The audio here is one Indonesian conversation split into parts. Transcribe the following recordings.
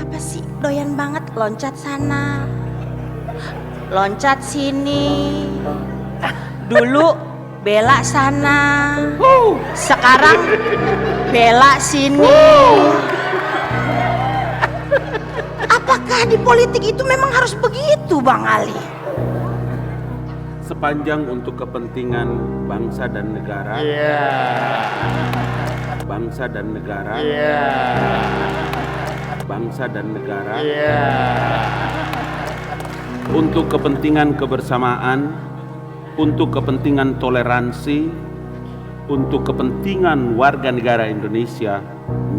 Apa sih? Doyan banget loncat sana, loncat sini. Dulu bela sana, sekarang bela sini. Apakah di politik itu memang harus begitu, Bang Ali? Sepanjang untuk kepentingan bangsa dan negara, bangsa dan negara, bangsa dan negara, untuk kepentingan kebersamaan, untuk kepentingan toleransi, untuk kepentingan warga negara Indonesia,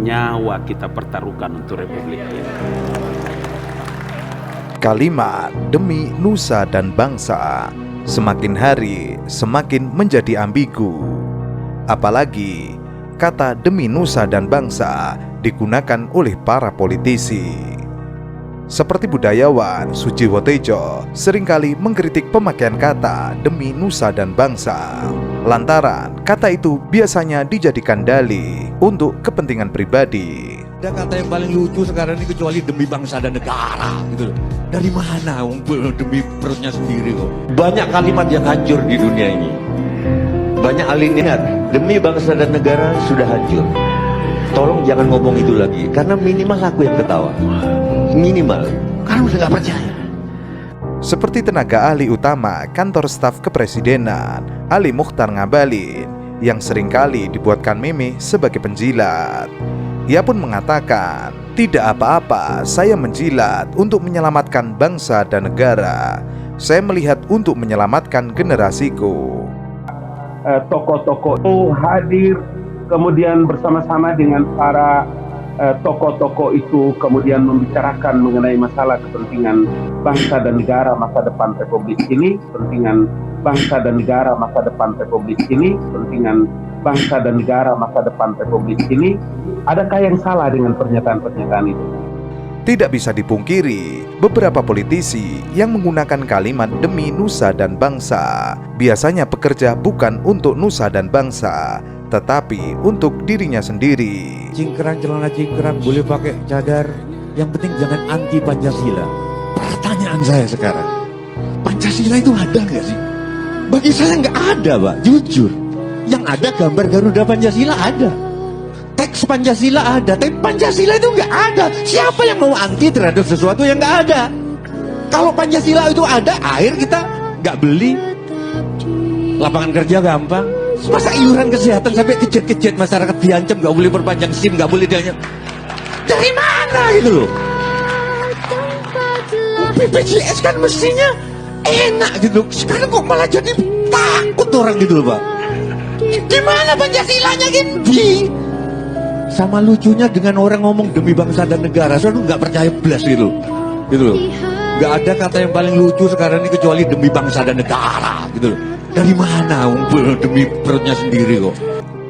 nyawa kita pertaruhkan untuk Republik ini. Kalimat demi nusa dan bangsa semakin hari semakin menjadi ambigu. Apalagi kata demi nusa dan bangsa digunakan oleh para politisi. Seperti budayawan Sujiwo Tejo seringkali mengkritik pemakaian kata demi nusa dan bangsa, lantaran kata itu biasanya dijadikan dalih untuk kepentingan pribadi. Ada kata yang paling lucu sekarang ini kecuali demi bangsa dan negara gitu loh. Dari mana demi perutnya sendiri kok. Banyak kalimat yang hancur di dunia ini. Banyak alineat demi bangsa dan negara sudah hancur. Tolong jangan ngomong itu lagi, karena minimal aku yang ketawa. Minimal, karena udah gak percaya. Seperti tenaga ahli utama kantor staf kepresidenan Ali Muchtar Ngabalin yang seringkali dibuatkan meme sebagai penjilat. Ia pun mengatakan, tidak apa-apa saya menjilat untuk menyelamatkan bangsa dan negara. Saya melihat untuk menyelamatkan generasiku. Tokoh-tokoh itu hadir, kemudian bersama-sama dengan para tokoh-tokoh itu kemudian membicarakan mengenai masalah kepentingan bangsa dan negara masa depan Republik ini, kepentingan bangsa dan negara masa depan Republik ini, kepentingan bangsa dan negara masa depan Republik ini. Adakah yang salah dengan pernyataan-pernyataan itu? Tidak bisa dipungkiri, beberapa politisi yang menggunakan kalimat demi nusa dan bangsa biasanya bekerja bukan untuk nusa dan bangsa, tetapi untuk dirinya sendiri. Cingkrang celana cingkrang boleh pakai cadar, yang penting jangan anti Pancasila. Pertanyaan saya sekarang, Pancasila itu ada nggak sih? Bagi saya nggak ada, Pak, jujur. Yang ada gambar Garuda Pancasila ada, teks Pancasila ada, tapi Pancasila itu nggak ada. Siapa yang mau anti terhadap sesuatu yang nggak ada? Kalau Pancasila itu ada, air kita nggak beli, lapangan kerja gampang. Masa iuran kesehatan sampai kejet-kejet masyarakat diancam nggak boleh perpanjang SIM, nggak boleh diancam. Dari mana gitu loh? BPJS kan mestinya enak gitu. Sekarang kok malah jadi takut orang gitu loh, Pak. Di mana Pancasilanya gitu? Sama lucunya dengan orang ngomong demi bangsa dan negara, saya tuh nggak percaya belas gitu loh. Nggak ada kata yang paling lucu sekarang ini kecuali demi bangsa dan negara gitu loh. Dari mana demi perutnya sendiri kok.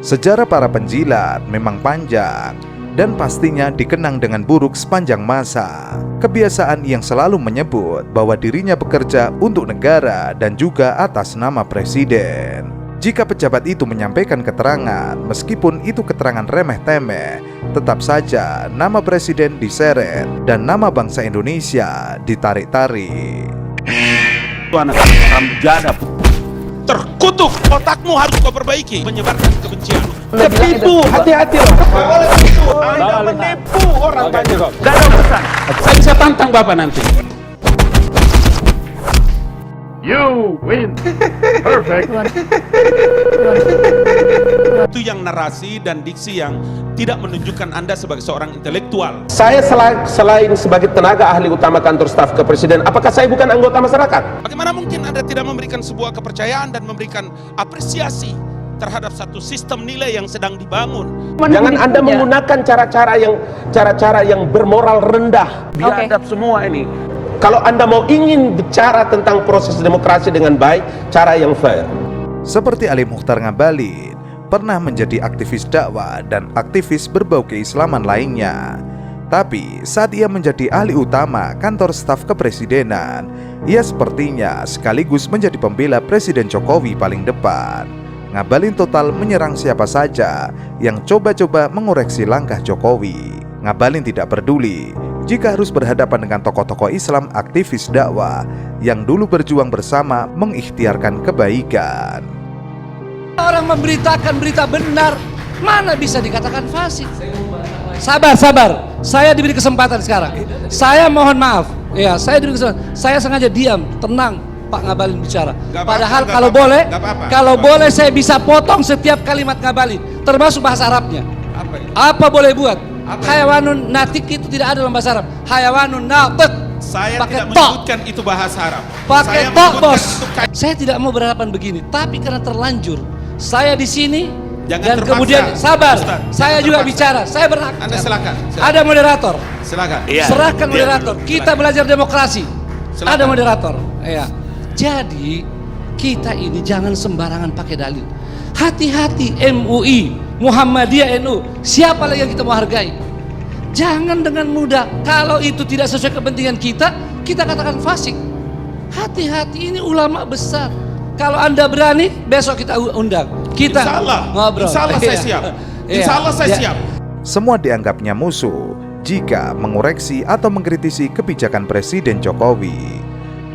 Sejarah para penjilat memang panjang dan pastinya dikenang dengan buruk sepanjang masa. Kebiasaan yang selalu menyebut bahwa dirinya bekerja untuk negara dan juga atas nama presiden. Jika pejabat itu menyampaikan keterangan, meskipun itu keterangan remeh-temeh, tetap saja nama presiden diseret dan nama bangsa Indonesia ditarik-tarik. Itu anak haram jada. Terkutuk, otakmu harus kau perbaiki. Menyebarkan kebencian. Tertipu, hati-hati loh. Anda menipu orang banyak. Tidak ada urusan. Saya bisa tantang Bapak nanti. You win. Perfect. Itu yang narasi dan diksi yang tidak menunjukkan Anda sebagai seorang intelektual. Saya selain sebagai tenaga ahli utama kantor staf kepresiden, apakah saya bukan anggota masyarakat? Bagaimana mungkin Anda tidak memberikan sebuah kepercayaan dan memberikan apresiasi terhadap satu sistem nilai yang sedang dibangun? Jangan Anda menggunakan cara-cara yang bermoral rendah. Biadab semua ini. Kalau Anda mau ingin bicara tentang proses demokrasi dengan baik, cara yang fair. Seperti Ali Muchtar Ngabalin, pernah menjadi aktivis dakwah dan aktivis berbau keislaman lainnya. Tapi saat ia menjadi ahli utama kantor staf kepresidenan, ia sepertinya sekaligus menjadi pembela Presiden Jokowi paling depan. Ngabalin total menyerang siapa saja yang coba-coba mengoreksi langkah Jokowi. Ngabalin tidak peduli jika harus berhadapan dengan tokoh-tokoh Islam aktivis dakwah yang dulu berjuang bersama mengikhtiarkan kebaikan. Orang memberitakan berita benar, mana bisa dikatakan fasik? Sabar. Saya diberi kesempatan sekarang. Saya mohon maaf. Ya, saya diberi kesempatan. Saya sengaja diam, tenang. Pak Ngabalin bicara. Padahal kalau boleh saya bisa potong setiap kalimat Ngabalin, termasuk bahasa Arabnya. Apa boleh buat? Hayawanun natik itu tidak ada dalam bahasa Arab. Hayawanun natik. Saya pakai tidak menyebutkan itu bahasa Arab. Pakai Saya tok, menyebutkan bos. itu Saya tidak mau berhadapan begini, tapi karena terlanjur, saya di sini Jangan dan terpaksa, kemudian sabar. Ustaz, Saya jangan juga terpaksa. bicara. Saya berhak. Anda silakan. Ada moderator. Silakan. Serahkan moderator. Kita belajar demokrasi. Silakan. Ada moderator. Ya. Jadi kita ini jangan sembarangan pakai dalil. Hati-hati MUI, Muhammadiyah NU, siapa lagi yang kita mau hargai? Jangan dengan mudah. Kalau itu tidak sesuai kepentingan kita katakan fasik. Hati-hati, ini ulama besar. Kalau Anda berani, besok kita undang. Kita Insya Allah. ngobrol. Insya Allah saya siap. Insya Allah saya siap. Semua dianggapnya musuh jika mengoreksi atau mengkritisi kebijakan Presiden Jokowi.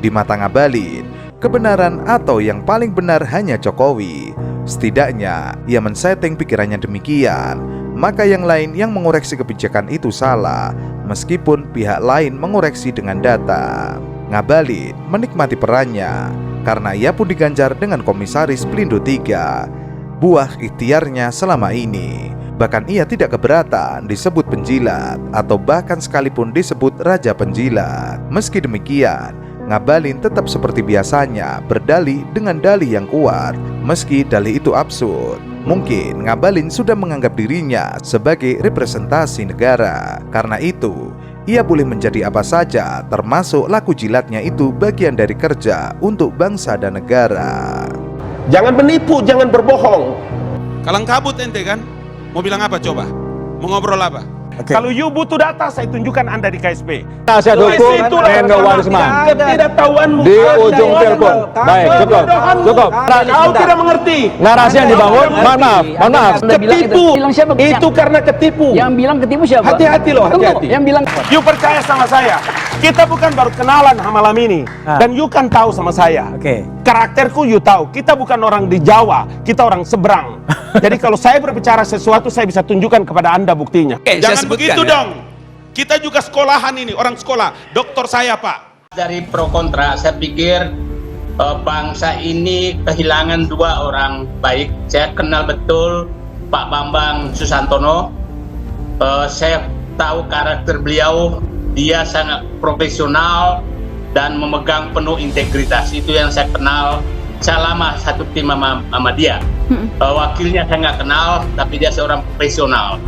Di mata Ngabalin, kebenaran atau yang paling benar hanya Jokowi. Setidaknya ia men-setting pikirannya demikian, maka yang lain yang mengoreksi kebijakan itu salah, meskipun pihak lain mengoreksi dengan data. Ngabalin menikmati perannya karena ia pun diganjar dengan Komisaris Pelindo III, buah ikhtiarnya selama ini. Bahkan ia tidak keberatan disebut penjilat atau bahkan sekalipun disebut raja penjilat. Meski demikian, Ngabalin tetap seperti biasanya berdalih dengan dalih yang kuat, meski dalih itu absurd. Mungkin Ngabalin sudah menganggap dirinya sebagai representasi negara. Karena itu, ia boleh menjadi apa saja, termasuk laku jilatnya itu bagian dari kerja untuk bangsa dan negara. Jangan menipu, jangan berbohong. Kalang kabut ente kan? Mau bilang apa coba? Mau ngobrol apa? Kalau you butuh data, saya tunjukkan Anda di KSP. Saya dukung Hendro Warisman Ketidaktahuanmu di ujung telepon. Baik, cukup. Kau tidak mengerti. Narasi yang dibangun, mohon maaf. Ketipu. Itu karena ketipu. Yang bilang ketipu siapa? Hati-hati loh, hati-hati. Yang bilang You percaya sama saya. Kita bukan baru kenalan malam ini. Dan you kan tahu sama saya. Karakterku you tahu. Kita bukan orang di Jawa, kita orang seberang. Jadi kalau saya berbicara sesuatu, saya bisa tunjukkan kepada Anda buktinya. Jangan begitu dong. Kita juga sekolahan ini, orang sekolah. Doktor saya, Pak. Dari pro kontra, saya pikir bangsa ini kehilangan dua orang baik. Saya kenal betul Pak Bambang Susantono. Saya tahu karakter beliau, dia sangat profesional dan memegang penuh integritas. Itu yang saya kenal. Saya lama satu tim sama dia. Wakilnya saya nggak kenal, tapi dia seorang profesional.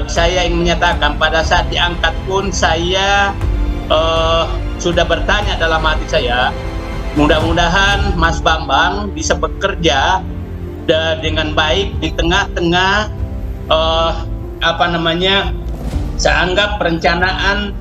Saya ingin menyatakan pada saat diangkat pun saya sudah bertanya dalam hati saya, mudah-mudahan Mas Bambang bisa bekerja dengan baik di tengah-tengah saya anggap perencanaan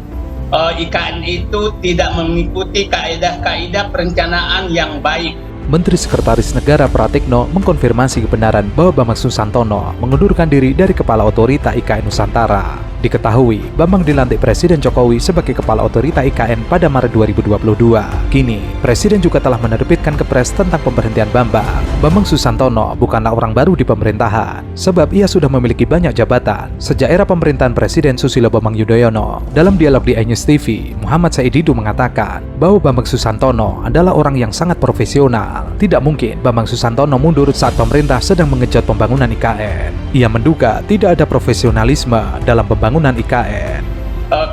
IKN itu tidak mengikuti kaidah-kaidah perencanaan yang baik. Menteri Sekretaris Negara Pratikno mengkonfirmasi kebenaran bahwa Bambang Susantono mengundurkan diri dari Kepala Otorita IKN Nusantara. Diketahui, Bambang dilantik Presiden Jokowi sebagai Kepala Otorita IKN pada Maret 2022. Kini, Presiden juga telah menerbitkan kepres tentang pemberhentian Bambang. Bambang Susantono bukanlah orang baru di pemerintahan, sebab ia sudah memiliki banyak jabatan sejak era pemerintahan Presiden Susilo Bambang Yudhoyono. Dalam dialog di iNews TV, Muhammad Said Didu mengatakan bahwa Bambang Susantono adalah orang yang sangat profesional. Tidak mungkin Bambang Susantono mundur saat pemerintah sedang menggenjot pembangunan IKN. Ia menduga tidak ada profesionalisme dalam pembangunan IKN.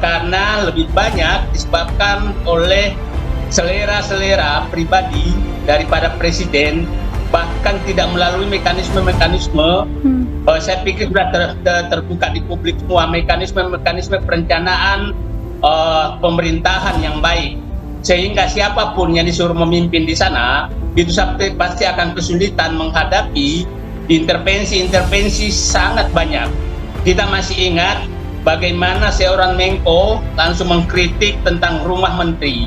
Karena lebih banyak disebabkan oleh selera-selera pribadi daripada presiden, bahkan tidak melalui mekanisme-mekanisme. Saya pikir sudah terbuka di publik semua mekanisme-mekanisme perencanaan pemerintahan yang baik, sehingga siapapun yang disuruh memimpin di sana itu pasti akan kesulitan menghadapi intervensi sangat banyak. Kita masih ingat bagaimana seorang Menko langsung mengkritik tentang rumah menteri,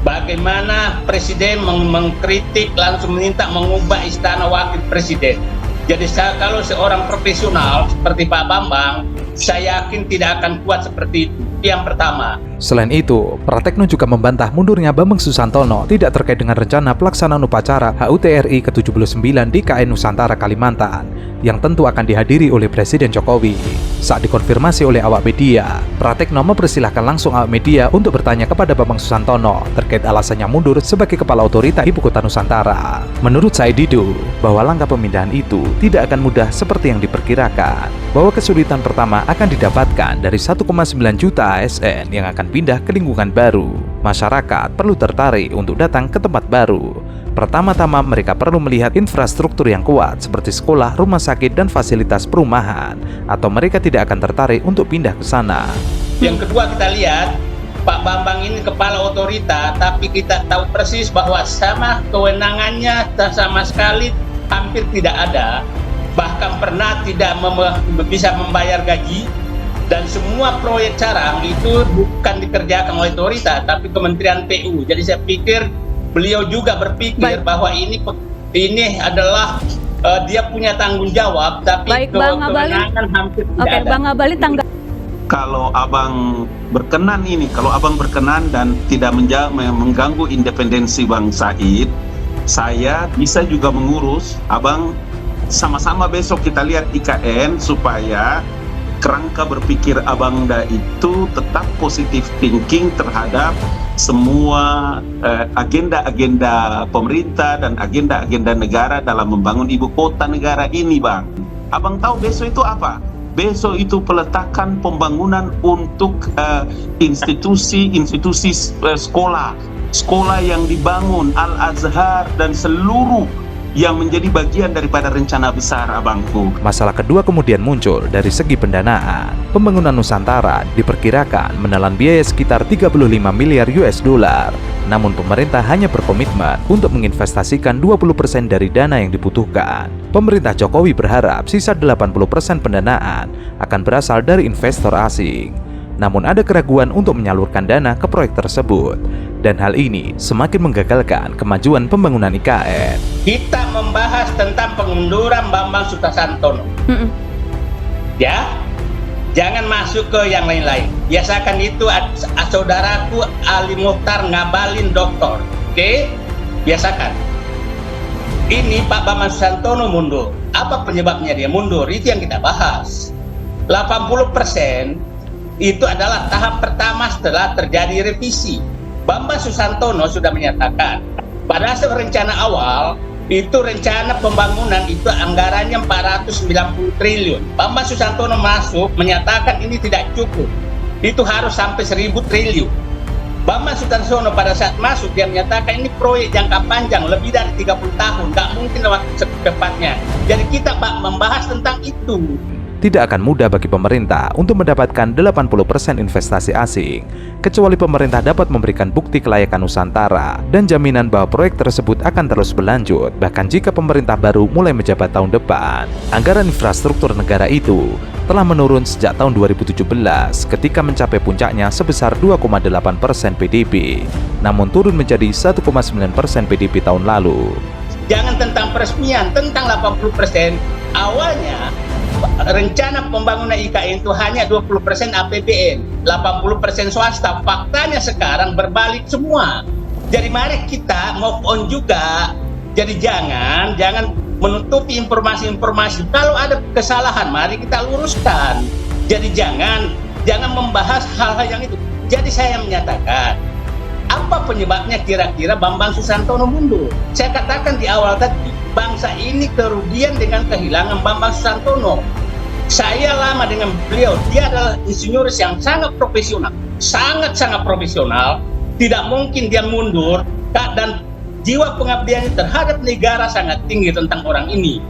bagaimana presiden mengkritik langsung minta mengubah istana wakil presiden. Jadi kalau seorang profesional seperti Pak Bambang saya yakin tidak akan kuat seperti itu. Yang pertama. Selain itu, Pratekno juga membantah mundurnya Bambang Susantono tidak terkait dengan rencana pelaksanaan upacara HUT RI ke-79 di IKN Nusantara Kalimantan yang tentu akan dihadiri oleh Presiden Jokowi. Saat dikonfirmasi oleh awak media, Pratekno mempersilahkan langsung awak media untuk bertanya kepada Bambang Susantono terkait alasannya mundur sebagai Kepala Otorita Ibu Kota Nusantara. Menurut Saididu, bahwa langkah pemindahan itu tidak akan mudah seperti yang diperkirakan, bahwa kesulitan pertama akan didapatkan dari 1,9 juta ASN yang akan pindah ke lingkungan baru. Masyarakat perlu tertarik untuk datang ke tempat baru. Pertama-tama mereka perlu melihat infrastruktur yang kuat seperti sekolah, rumah sakit, dan fasilitas perumahan, atau mereka tidak akan tertarik untuk pindah ke sana. Yang kedua, kita lihat Pak Bambang ini kepala otorita, tapi kita tahu persis bahwa sama kewenangannya sama sekali hampir tidak ada, bahkan pernah tidak bisa membayar gaji, dan semua proyek Carang itu bukan dikerjakan oleh otorita tapi Kementerian PU. Jadi saya pikir beliau juga berpikir bahwa ini adalah dia punya tanggung jawab, tapi kewenangan hampir tidak ada. Bang Abalin Kalau abang berkenan dan tidak mengganggu independensi Bang Said, saya bisa juga mengurus. Abang sama-sama besok kita lihat IKN supaya kerangka berpikir Abangda itu tetap positif thinking terhadap semua agenda-agenda pemerintah dan agenda-agenda negara dalam membangun ibu kota negara ini, Bang. Abang tahu besok itu apa? Besok itu peletakan pembangunan untuk institusi sekolah yang dibangun, Al-Azhar dan seluruh yang menjadi bagian daripada rencana besar abangku. Masalah kedua kemudian muncul dari segi pendanaan. Pembangunan Nusantara diperkirakan menelan biaya sekitar 35 miliar US dollar. Namun pemerintah hanya berkomitmen untuk menginvestasikan 20% dari dana yang dibutuhkan. Pemerintah Jokowi berharap sisa 80% pendanaan akan berasal dari investor asing. Namun ada keraguan untuk menyalurkan dana ke proyek tersebut. Dan hal ini semakin menggagalkan kemajuan pembangunan IKN. Kita membahas tentang pengunduran Bambang Susantono. Ya, jangan masuk ke yang lain-lain. Biasakan itu saudaraku Ali Mukhtar Ngabalin doktor. Oke? Biasakan. Ini Pak Bambang Susantono mundur. Apa penyebabnya dia mundur? Itu yang kita bahas. 80% itu adalah tahap pertama setelah terjadi revisi. Bambang Susantono sudah menyatakan pada saat rencana awal itu rencana pembangunan itu anggarannya 490 triliun. Bambang Susantono masuk menyatakan ini tidak cukup, itu harus sampai 1000 triliun. Bambang Susantono pada saat masuk dia menyatakan ini proyek jangka panjang lebih dari 30 tahun, nggak mungkin waktu secepatnya. Jadi kita membahas tentang itu. Tidak akan mudah bagi pemerintah untuk mendapatkan 80% investasi asing, kecuali pemerintah dapat memberikan bukti kelayakan Nusantara dan jaminan bahwa proyek tersebut akan terus berlanjut, bahkan jika pemerintah baru mulai menjabat tahun depan. Anggaran infrastruktur negara itu telah menurun sejak tahun 2017 ketika mencapai puncaknya sebesar 2,8% PDB, namun turun menjadi 1,9% PDB tahun lalu. Jangan tentang peresmian, tentang 80%. Awalnya rencana pembangunan IKN itu hanya 20% APBN, 80% swasta. Faktanya sekarang berbalik semua. Jadi mari kita move on juga. Jadi jangan menutupi informasi-informasi. Kalau ada kesalahan, mari kita luruskan. Jadi jangan membahas hal-hal yang itu. Jadi saya menyatakan, apa penyebabnya kira-kira Bambang Susantono mundur? Saya katakan di awal tadi, bangsa ini kerugian dengan kehilangan Bambang Susantono. Saya lama dengan beliau, dia adalah insinyur yang sangat profesional, sangat-sangat profesional. Tidak mungkin dia mundur, dan jiwa pengabdiannya terhadap negara sangat tinggi tentang orang ini.